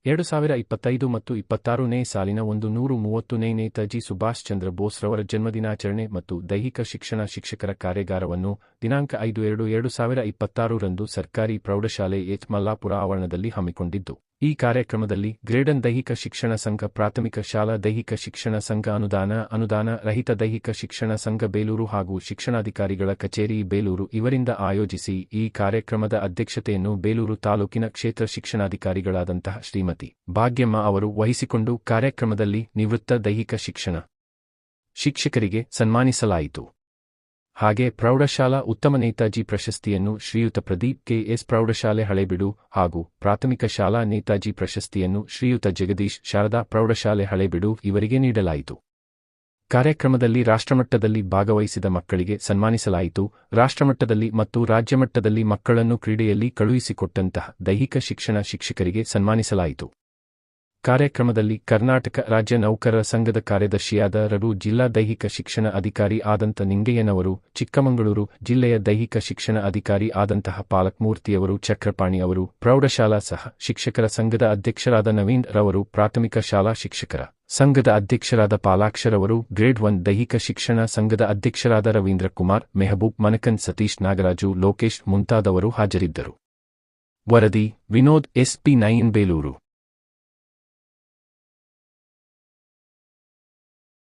2025 ಮತ್ತು 26ನೇ ಸಾಲಿನ 130ನೇ ನೇತಾಜಿ ಸುಭಾಷ್ ಚಂದ್ರ ಬೋಸ್ ರವರ ಜನ್ಮದಿನಾಚರಣೆ ಮತ್ತು ದೈಹಿಕ ಶಿಕ್ಷಣ ಶಿಕ್ಷಕರ ಕಾರ್ಯಾಗಾರವನ್ನು ದಿನಾಂಕ 5/2/2026 ರಂದು ಸರ್ಕಾರಿ ಪ್ರೌಢಶಾಲೆ ಎಚ್ ಮಲ್ಲಾಪುರ ಆವರಣದಲ್ಲಿ ಹಮ್ಮಿಕೊಂಡಿದ್ದು, ಈ ಕಾರ್ಯಕ್ರಮದಲ್ಲಿ ಗ್ರೇಡನ್ ದೈಹಿಕ ಶಿಕ್ಷಣ ಸಂಘ, ಪ್ರಾಥಮಿಕ ಶಾಲಾ ದೈಹಿಕ ಶಿಕ್ಷಣ ಸಂಘ, ಅನುದಾನ ರಹಿತ ದೈಹಿಕ ಶಿಕ್ಷಣ ಸಂಘ ಬೇಲೂರು ಹಾಗೂ ಶಿಕ್ಷಣಾಧಿಕಾರಿಗಳ ಕಚೇರಿ ಬೇಲೂರು ಇವರಿಂದ ಆಯೋಜಿಸಿ ಈ ಕಾರ್ಯಕ್ರಮದ ಅಧ್ಯಕ್ಷತೆಯನ್ನು ಬೇಲೂರು ತಾಲೂಕಿನ ಕ್ಷೇತ್ರ ಶಿಕ್ಷಣಾಧಿಕಾರಿಗಳಾದಂತಹ ಶ್ರೀಮತಿ ಭಾಗ್ಯಮ್ಮ ಅವರು ವಹಿಸಿಕೊಂಡು ಕಾರ್ಯಕ್ರಮದಲ್ಲಿ ನಿವೃತ್ತ ದೈಹಿಕ ಶಿಕ್ಷಣ ಶಿಕ್ಷಕರಿಗೆ ಸನ್ಮಾನಿಸಲಾಯಿತು. ಹಾಗೆ ಪ್ರೌಢಶಾಲಾ ಉತ್ತಮ ನೇತಾಜಿ ಪ್ರಶಸ್ತಿಯನ್ನು ಶ್ರೀಯುತ ಪ್ರದೀಪ್ ಕೆ.ಎಸ್. ಪ್ರೌಢಶಾಲೆ ಹಳೇಬೀಡು ಹಾಗೂ ಪ್ರಾಥಮಿಕ ಶಾಲಾ ನೇತಾಜಿ ಪ್ರಶಸ್ತಿಯನ್ನು ಶ್ರೀಯುತ ಜಗದೀಶ್ ಶಾರದಾ ಪ್ರೌಢಶಾಲೆ ಹಳೇಬೀಡು ಇವರಿಗೆ ನೀಡಲಾಯಿತು. ಕಾರ್ಯಕ್ರಮದಲ್ಲಿ ರಾಷ್ಟ್ರಮಟ್ಟದಲ್ಲಿ ಭಾಗವಹಿಸಿದ ಮಕ್ಕಳಿಗೆ ಸನ್ಮಾನಿಸಲಾಯಿತು. ರಾಷ್ಟ್ರಮಟ್ಟದಲ್ಲಿ ಮತ್ತು ರಾಜ್ಯಮಟ್ಟದಲ್ಲಿ ಮಕ್ಕಳನ್ನು ಕ್ರೀಡೆಯಲ್ಲಿ ಕಳುಹಿಸಿಕೊಟ್ಟಂತಹ ದೈಹಿಕ ಶಿಕ್ಷಣ ಶಿಕ್ಷಕರಿಗೆ ಸನ್ಮಾನಿಸಲಾಯಿತು. ಕಾರ್ಯಕ್ರಮದಲ್ಲಿ ಕರ್ನಾಟಕ ರಾಜ್ಯ ನೌಕರರ ಸಂಘದ ಕಾರ್ಯದರ್ಶಿಯಾದ ರರು, ಜಿಲ್ಲಾ ದೈಹಿಕ ಶಿಕ್ಷಣ ಅಧಿಕಾರಿ ಆದಂಥ ನಿಂಗಯ್ಯನವರು, ಚಿಕ್ಕಮಗಳೂರು ಜಿಲ್ಲೆಯ ದೈಹಿಕ ಶಿಕ್ಷಣ ಅಧಿಕಾರಿ ಆದಂತಹ ಪಾಲಕಮೂರ್ತಿಯವರು, ಚಕ್ರಪಾಣಿ ಅವರು, ಪ್ರೌಢಶಾಲಾ ಸಹ ಶಿಕ್ಷಕರ ಸಂಘದ ಅಧ್ಯಕ್ಷರಾದ ನವೀನ್ ರವರು, ಪ್ರಾಥಮಿಕ ಶಾಲಾ ಶಿಕ್ಷಕರ ಸಂಘದ ಅಧ್ಯಕ್ಷರಾದ ಪಾಲಾಕ್ಷರವರು, ಗ್ರೇಡ್ 1 ದೈಹಿಕ ಶಿಕ್ಷಣ ಸಂಘದ ಅಧ್ಯಕ್ಷರಾದ ರವೀಂದ್ರ ಕುಮಾರ್, ಮೆಹಬೂಬ್, ಮನಕನ್, ಸತೀಶ್, ನಾಗರಾಜು, ಲೋಕೇಶ್ ಮುಂತಾದವರು ಹಾಜರಿದ್ದರು. ವರದಿ ವಿನೋದ್, SP9 ಬೇಲೂರು.